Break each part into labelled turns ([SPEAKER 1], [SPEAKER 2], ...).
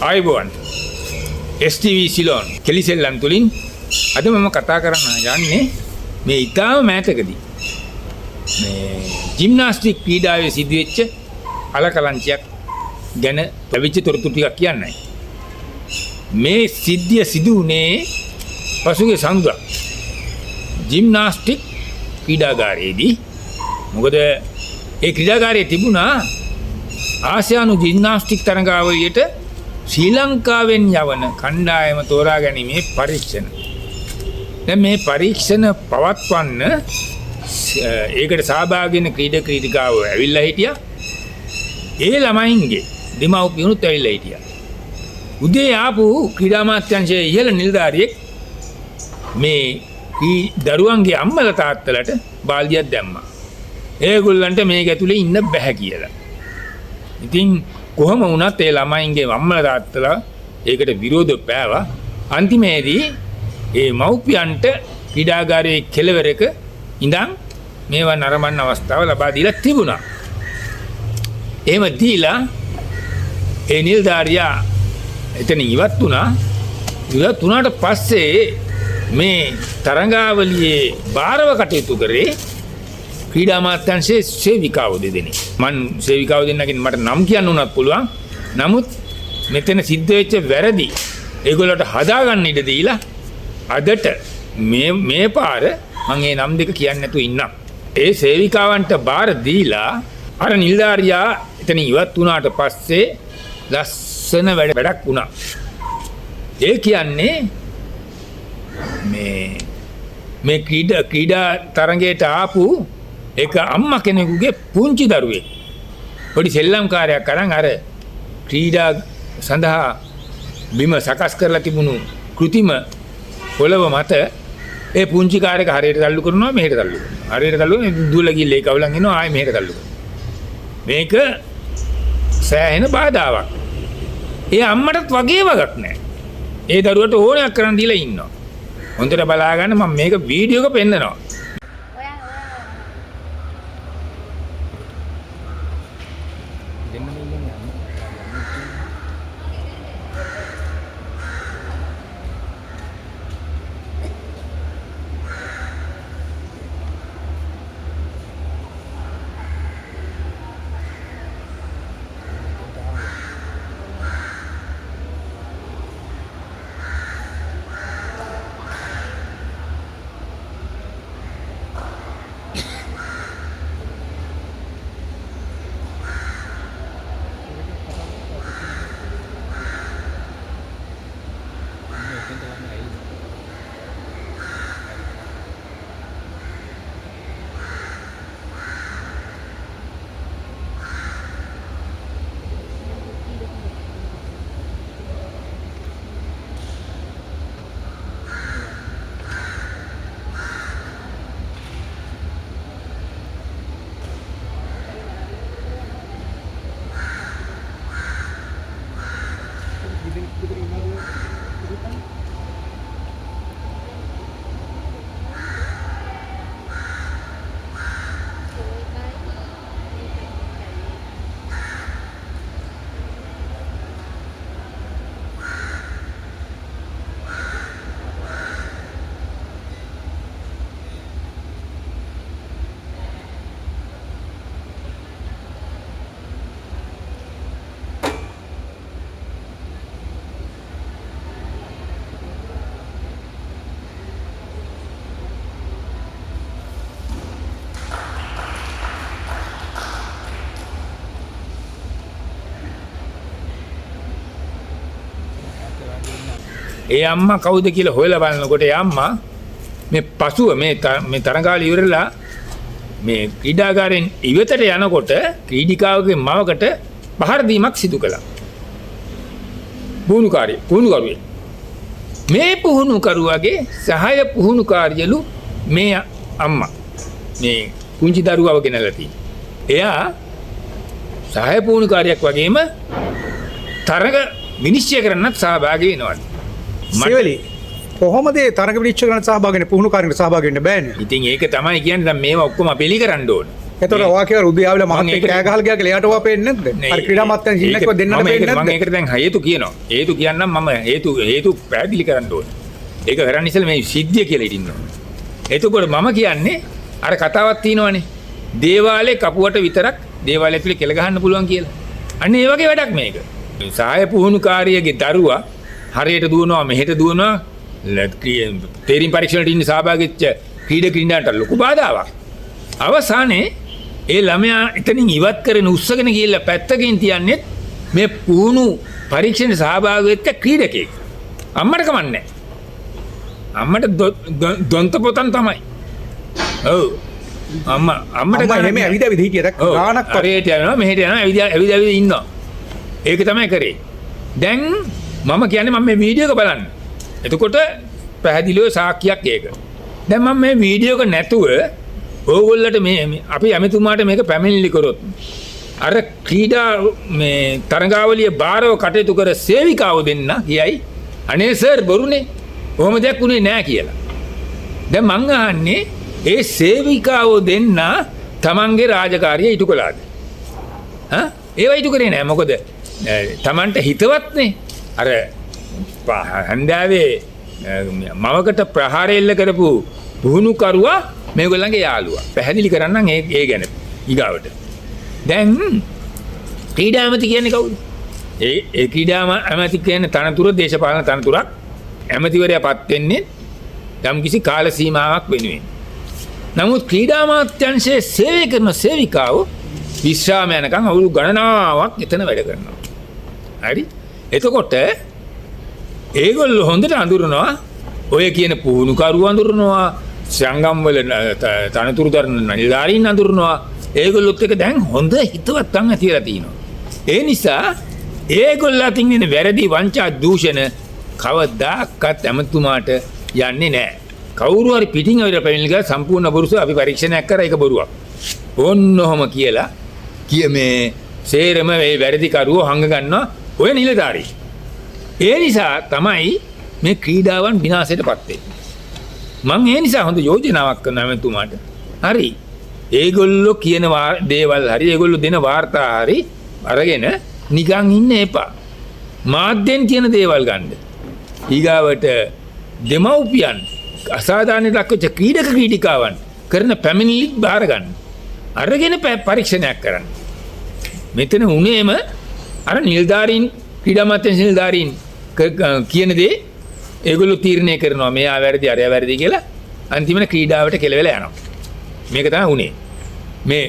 [SPEAKER 1] ආයුබෝවන් STV Ceylon කෙලිසෙල්ලන් තුලින් අද මම කතා කරන්න යන්නේ මේ ඊටාම මෑතකදී මේ ජිම්නාස්ටික් ක්‍රීඩාවේ සිදුවෙච්ච අලකලංචයක් ගැන ලැබිච්ච තොරතුරු ටිකක් කියන්නයි. මේ සිද්ධිය සිදු වුණේ පසුගිය සඳුදා ජිම්නාස්ටික් ක්‍රීඩාගාරයේදී. මොකද ඒ ක්‍රීඩාගාරයේ තිබුණා ආසියානු ජිම්නාස්ටික් තරඟාවලියට ශ්‍රී ලංකාවෙන් යවන කණ්ඩායම තෝරා ගැනීමේ පරීක්ෂණ. දැන් මේ පරීක්ෂණ පවත්වන්න ඒකට සහභාගී වෙන ක්‍රීඩකාවෝ ඇවිල්ලා හිටියා. ඒ ළමයින්ගේ දෙමව්පියනුත් ඇවිල්ලා හිටියා. උදේ ආපු ක්‍රීඩා අමාත්‍යාංශයේ ඉහළ නිලධාරියෙක් මේ දරුවන්ගේ අම්මලා තාත්තලාට බාල්දියක් දැම්මා. ඒගොල්ලන්ට මේක ඇතුලේ ඉන්න බෑ කියලා. ඉතින් කොහොම වුණත් ඒ ළමයින්ගේ අම්මලා තාත්තලා ඒකට විරෝධව පෑවා. අන්තිමේදී ඒ මව්පියන්ට ක්‍රීඩාගාරයේ කෙළවරක ඉඳන් මේවා නරඹන්න අවස්ථාව ලබා දීලා තිබුණා. එහෙම දීලා ඒ නිලධාරියා එතන ඉවත් වුණා. ඉවත් වුණාට පස්සේ මේ තරඟාවලියේ බාරව කටයුතු කරේ ක්‍රීඩා අමාත්‍යාංශයේ සේවිකාවෝ දෙදෙනෙක්. මං සේවිකාවෝ දෙන්නගෙන් මට නම් කියන්න උනත් පුළුවන්. නමුත් මෙතන සිද්ධ වෙච්ච වැරදි ඒගොල්ලන්ට හදාගන්න ඉඩ දීලා අදට මේ පාර මං ඒ නම් දෙක කියන්නේ නැතුව ඉන්නම්. ඒ සේවිකාවන්ට බාර දීලා අර නිලධාරියා එතන ඉවත් වුණාට පස්සේ ලස්සන වැඩක් වුණා. ඒ කියන්නේ මේ ක්‍රීඩා තරඟයට ආපු එක අම්මා කෙනෙකුගේ පුංචි දරුවෙක් පොඩි සෙල්ලම්කාරයක් අරන් අර ක්‍රීඩා සඳහා බිම සකස් කරලා තිබුණු කෘතිම පොළව මත ඒ පුංචි කාර්යක හරියට තල්ලු කරනවා මෙහෙට තල්ලු කරනවා. හරියට තල්ලු දුවලා ගිහලා ඒක අවලන් එනවා ආයෙ මෙහෙට තල්ලු කරනවා. මේක සෑහෙන බාධාවක්. ඒ අම්මටත් වගේ වගක් නැහැ. ඒ දරුවට ඕනයක් කරන් දීලා ඉන්නවා. හොඳට බලා ගන්න මම මේක වීඩියෝ එක පෙන්නනවා. ඒ අම්මා කවුද කියලා හොයලා බලනකොට ඒ අම්මා මේ පසුව මේ තරඟාවලිය ඉවරලා මේ ක්‍රීඩාගාරයෙන් ඉවතට යනකොට ක්‍රීඩිකාවගේ මවකට පහර දීමක් සිදු කළා. පුහුණුකරුවෙක්. මේ පුහුණුකරුවගේ සහාය පුහුණුකාරියලු මේ අම්මා මේ පුංචි දරුවව ගෙනලා තියෙන්නේ. එයා සහාය පුහුණුකාරියක් වගේම තරඟ විනිශ්චය කරන්නත් සහභාගී වෙනවා.
[SPEAKER 2] සෙවලි කොහොමද තරඟ විනිශ්චය කරන්න සහභාගී වෙන්නේ පුහුණුකාරයෙකුට සහභාගී වෙන්න බෑනේ.
[SPEAKER 1] ඉතින් ඒක තමයි කියන්නේ දැන් මේවා ඔක්කොම පිළි කරන්න ඕන.
[SPEAKER 2] එතකොට ඔයා කියලා රුධියාවල මහත්තයෙක් කෑ ගහලා ගියා කියලා එයාට ඔයා පේන්නේ නැද්ද? අර ක්‍රීඩා මත්තන් සින්නකව දෙන්නට පේන්නේ
[SPEAKER 1] මම
[SPEAKER 2] නැද්ද?
[SPEAKER 1] ඒකට දැන් හේතු කියනවා. හේතු කියන්නම් මම හේතු පැහැදිලි කරන්න ඕනේ. ඒක කරන්න ඉස්සෙල්ලා මේ සිද්ධිය කියලා ඉන්න ඕනේ. එතකොට මම කියන්නේ අර කතාවක් තියෙනවනේ. දේවාලේ කපුවට විතරක් දේවාලය ඇතුලේ කෙල ගහන්න පුළුවන් කියලා. අන්න ඒ වගේ වැඩක් මේක. සහාය පුහුණුකාරියගේ දරුවා හරියට දුවනවා මෙහෙට දුවනවා තේරීම් පරීක්ෂණයට ඉන්න සහභාගී වෙච්ච ක්‍රීඩකයන්ට ලොකු බාධාවක්. අවසානයේ ඒ ළමයා එතනින් ඉවත් කරන උස්සගෙන ගිහිල්ලා පැත්තකින් තියන්නේ මේ පුහුණු පරීක්ෂණේ සහභාගී වෙච්ච ක්‍රීඩකෙක්. අම්මට කමන්නේ. අම්මට දොන්ත පොතන් තමයි. ඔව්. අම්මට
[SPEAKER 2] එහෙම ඇවිද හිටියද ගානක්
[SPEAKER 1] හරියට යනවා මෙහෙට යනවා ඇවිද ඉන්නවා. ඒක තමයි කරේ. දැන් මම කියන්නේ මම මේ වීඩියෝ එක බලන්න. එතකොට පැහැදිලිව සාක්ෂියක් ඒක. දැන් මම මේ වීඩියෝ එක නැතුව ඕගොල්ලන්ට මේ අපි ඇමතුමාට මේක පැමිණිලි කරොත් අර ක්‍රීඩා මේ තරඟාවලිය බාරව කටයුතු කර සේවිකාව දෙන්න කියයි අනේ සර් බොරුනේ. කොහොම දෙයක් උනේ නෑ කියලා. දැන් මං අහන්නේ ඒ සේවිකාව දෙන්න තමන්ගේ රාජකාරිය ඉටු කළාද? ඒවා ඉටු කරේ නෑ. මොකද තමන්ට හිතවත්නේ. අර හන්දාවේ මවකට ප්‍රහාරය එල්ල කරපු පුහුණුකරුවා මේගොල්ලන්ගේ යාළුවා. පැහැදිලි කරන්නම් ඒ ගැන ඊගාවට. දැන් ක්‍රීඩා ඇමති කියන්නේ කවුද? ඒ ක්‍රීඩා ඇමති කියන්නේ තනතුර දේශපාලන තනතුරක්. ඇමතිවරයාපත් වෙන්නේ යම් කිසි කාල සීමාවක් වෙනුවෙන්. නමුත් ක්‍රීඩා අමාත්‍යාංශයේ සේවය කරන සේවිකාව විශ්‍රාම යනකම් අවුරුදු ගණනාවක් එතන වැඩ කරනවා. හරි? එතකොට ඒගොල්ලෝ හොඳට අඳුරනවා ඔය කියන පුහුණුකරුවෝ අඳුරනවා සංගම් වල තනතුරු දරන නිලධාරීන් අඳුරනවා. ඒගොල්ලොත් එක දැන් හොඳ හිතවත්කම් ඇතිලා තිනවා. ඒ නිසා ඒගොල්ලෝ අතින් එන වැරදි වංචා දූෂණ කවදාකවත් ඇමතුමාට යන්නේ නැහැ. කවුරු හරි පිටින් ඇවිල්ලා පැමිණිලි කරලා සම්පූර්ණ බොරුසු අපි පරීක්ෂණයක් කරා ඒක බොරුවක්. ඕන්නෝම කියලා මේ සේරම මේ වැරදි කරුවෝ හංග ගන්නවා ඔය නිලධාරී. ඒ නිසා තමයි මේ ක්‍රීඩාවන් විනාශයටපත් වෙන්නේ. මම ඒ නිසා හොඳ යෝජනාවක් කරනවා ඇමතුමාට. හරි. ඒගොල්ලෝ කියන දේවල් හරි ඒගොල්ලෝ දෙන වාර්තා හරි අරගෙන නිකන් ඉන්න එපා. මාධ්‍යෙන් කියන දේවල් ගන්න. ඊගාවට දෙමව්පියන් අසාධාරණයට ලක්වෙච්ච ක්‍රීඩක ක්‍රීඩිකාවන් කරන පැමිණිලි බාර ගන්න. අරගෙන පරීක්ෂණයක් කරන්න. මෙතන උනේම අර නිලධාරීන් ක්‍රීඩා අමාත්‍යාංශ නිලධාරීන් කියන දේ ඒගොල්ලෝ තීරණය කරනවා මෙයා වැරදි අරයා වැරදි කියලා අන්තිමට ක්‍රීඩාවට කෙලවෙලා යනවා. මේක තමයි උනේ.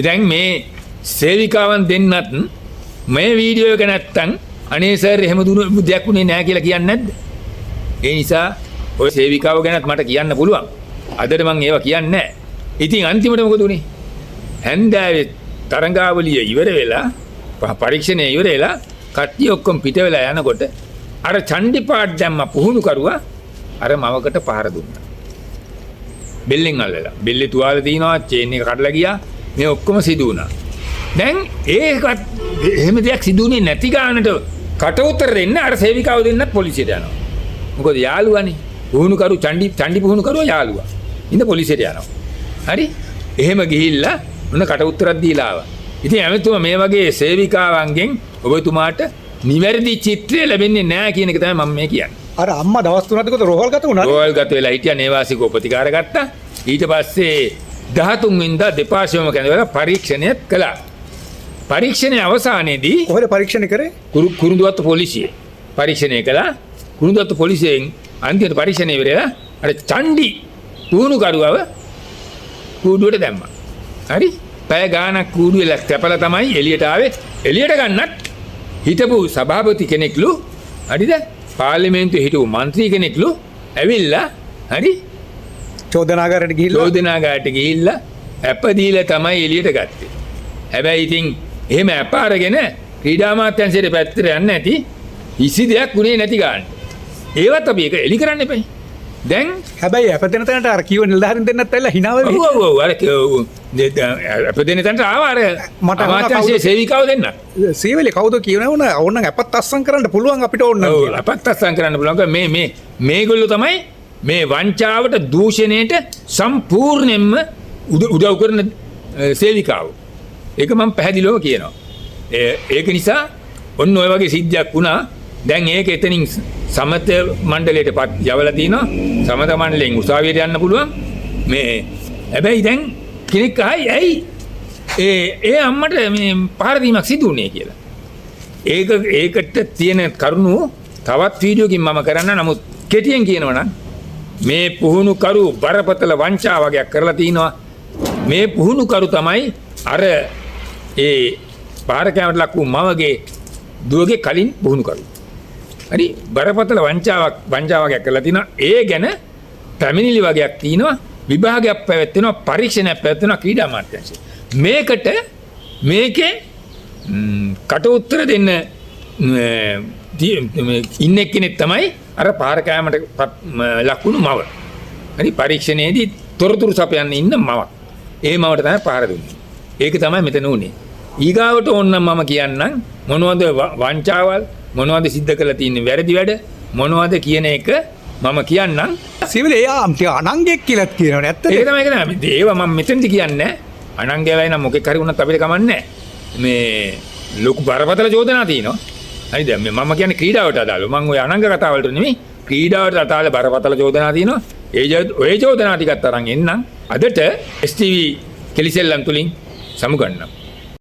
[SPEAKER 1] දැන් මේ සේවිකාවන් දෙන්නත් මේ වීඩියෝ එක නැත්තම් අනේ සර් එහෙම දුන්නු දෙයක් උනේ නැහැ කියලා කියන්නේ නැද්ද? ඒ නිසා ඔය සේවිකාව ගැනත් මට කියන්න පුළුවන්. අදට මම ඒවා කියන්නේ නැහැ. ඉතින් අන්තිමට මොකද උනේ? හැන්දෑවේ තරඟාවලිය ඉවර වෙලා පරීක්ෂණය ඉවර වෙලා කට්ටිය ඔක්කොම පිට වෙලා යනකොට අර චණ්ඩිපාට් දැම්ම පුහුණු කරුවා අර මවකට පහර දුන්නා. බෙල්ලෙන් අල්ලලා. බෙල්ලේ තුවාල තියනවා, චේන් එක කඩලා ගියා. මේ ඔක්කොම සිදු වුණා. දැන් ඒකත් එහෙම දෙයක් සිදුුනේ නැති ගානට කට උතර දෙන්න අර සේවිකාව දෙන්නත් පොලිසියට යනවා. මොකද යාළුවානේ. පුහුණුකරු චණ්ඩි පුහුණුකරුවා යාළුවා. ඉතින් පොලිසියට යනවා. හරි? එහෙම ගිහිල්ලා මොන කට උතරක් දීලා ආවා. ඉතින් ඇමතුමා මේ වගේ සේවිකාවන්ගෙන් ඔබතුමාට නිවැරදි චිත්‍රය ලැබෙන්නේ නැහැ කියන එක තමයි මම මේ කියන්නේ.
[SPEAKER 2] අර අම්මා දවස් 3ක් විතර රෝහල් ගත වුණා.
[SPEAKER 1] රෝහල් ගත වෙලා හිටියා නේවාසිකව ප්‍රතිකාර ගත්තා. ඊට පස්සේ 13 වෙනිදා දෙපාර්ශ්වයම කැඳවලා පරීක්ෂණයක් කළා. පරීක්ෂණයේ අවසානයේදී
[SPEAKER 2] කොහෙද පරීක්ෂණ කරේ?
[SPEAKER 1] කුරුඳුවත්ත පොලිසියේ පරීක්ෂණය කළා. කුරුඳුවත්ත පොලිසියෙන් අන්තිමට පරීක්ෂණය ඉවරලා අර චණ්ඩි පුහුණු කරුවව කූඩුවට දැම්මා. හරි? පැය ගාණක් කූඩුවේ කැපලා තමයි එළියට ආවේ. එළියට ගන්නත් හිටපු සභාපති කෙනෙක්ලු හරිද? පාර්ලිමේන්තුවේ හිටපු മന്ത്രി කෙනෙක්ලු ඇවිල්ලා හරි චෝදනාගාරයට ගිහිල්ලා ඇප දීලා තමයි එළියට ගත්තේ. හැබැයි ඉතින් එහෙම ඇප අරගෙන ක්‍රීඩා අමාත්‍යාංශයේ පැත්තට යන්නේ නැති කිසි දෙයක් උනේ නැති ගන්න. ඒවත් අපි ඒක එලි කරන්න එපයි. දැන්
[SPEAKER 2] හැබැයි අප දෙන තැනට අර කීව නිලධාරීන් දෙන්නත් ඇවිල්ලා hina වෙවි.
[SPEAKER 1] ඔව් අර අප දෙන තැනට ආවා අර මට අමාත්‍යාංශයේ සේවිකාව දෙන්න.
[SPEAKER 2] සීවලේ කවුද කියනවා ඕනනම් අපත් අස්සම් කරන්න පුළුවන් අපිට ඕන නම් කියලා.
[SPEAKER 1] අපත් අස්සම් කරන්න පුළුවන්. මේගොල්ලෝ තමයි මේ වංචාවට දූෂණයට සම්පූර්ණයෙන්ම උදව් කරන සේවිකාව. ඒක මම පැහැදිලිව කියනවා. ඒක නිසා ඔන්න ඔය වගේ සිද්ධියක් වුණා. දැන් ඒක එතනින් සමත මණ්ඩලයටපත් යවලා තිනවා. සමත මණ්ඩලයෙන් උසාවියට යන්න පුළුවන්. මේ හැබැයි දැන් කෙනෙක් ඇයි ඒ අම්මට මේ පහර දීමක් සිදු වුණේ කියලා. ඒකට තියෙන කරුණු තවත් වීඩියෝකින් මම කරන්න. නමුත් කෙටියෙන් කියනවා නම් මේ පුහුණුකරු බරපතල වංචා වගේක් කරලා තිනවා. මේ පුහුණුකරු තමයි අර ඒ පහර කෑමට ලක් වූ මවගේ දුවගේ කලින් පුහුණුකරු. හරි බරපතල වංචා වගේක් කරලා තිනවා. ඒ ගැන පැමිණිලි වගේක් තිනවා. විභාගයක් පැවැත්වෙනවා, පරීක්ෂණයක් පැවැත්වෙනවා ක්‍රීඩා අමාත්‍යාංශය. මේකේ කට උත්තර දෙන්න ඉන්න කෙනෙක් තමයි අර පාර කෑමට ලකුණු මව. හරි පරීක්ෂණයේදී තොරතුරු සපයන්න ඉන්න මවක්. ඒ මවට තමයි පාර දුන්නේ. ඒක තමයි මෙතන උනේ. ඊගාවට ඕනනම් මම කියන්නම් මොනවද වංචාවල් මොනවද සිද්ධ කරලා තියෙන්නේ වැරදි වැඩ මොනවද කියන එක මම කියන්නම්.
[SPEAKER 2] සිවිල් අනංගෙක් කියලාත් කියනවා නැත්තද?
[SPEAKER 1] ඒක තමයි කියන්නේ. ඒව මම මෙතනදි කියන්නේ අනංගයවයි නම් මොකෙක් හරි වුණත් අපිට කමන්නේ මේ ලොකු බරපතල චෝදනා තියෙනවා. හරිද? මම කියන්නේ ක්‍රීඩාවට අදාළව. මම ওই අනංග කතා වලට නෙමෙයි ක්‍රීඩාවට අදාළ බරපතල චෝදනා තියෙනවා. ඒ චෝදනා ටිකත් අරන් එන්නම්. අදට STV කෙලිසෙල්ලම් තුලින් සමුගන්නම්.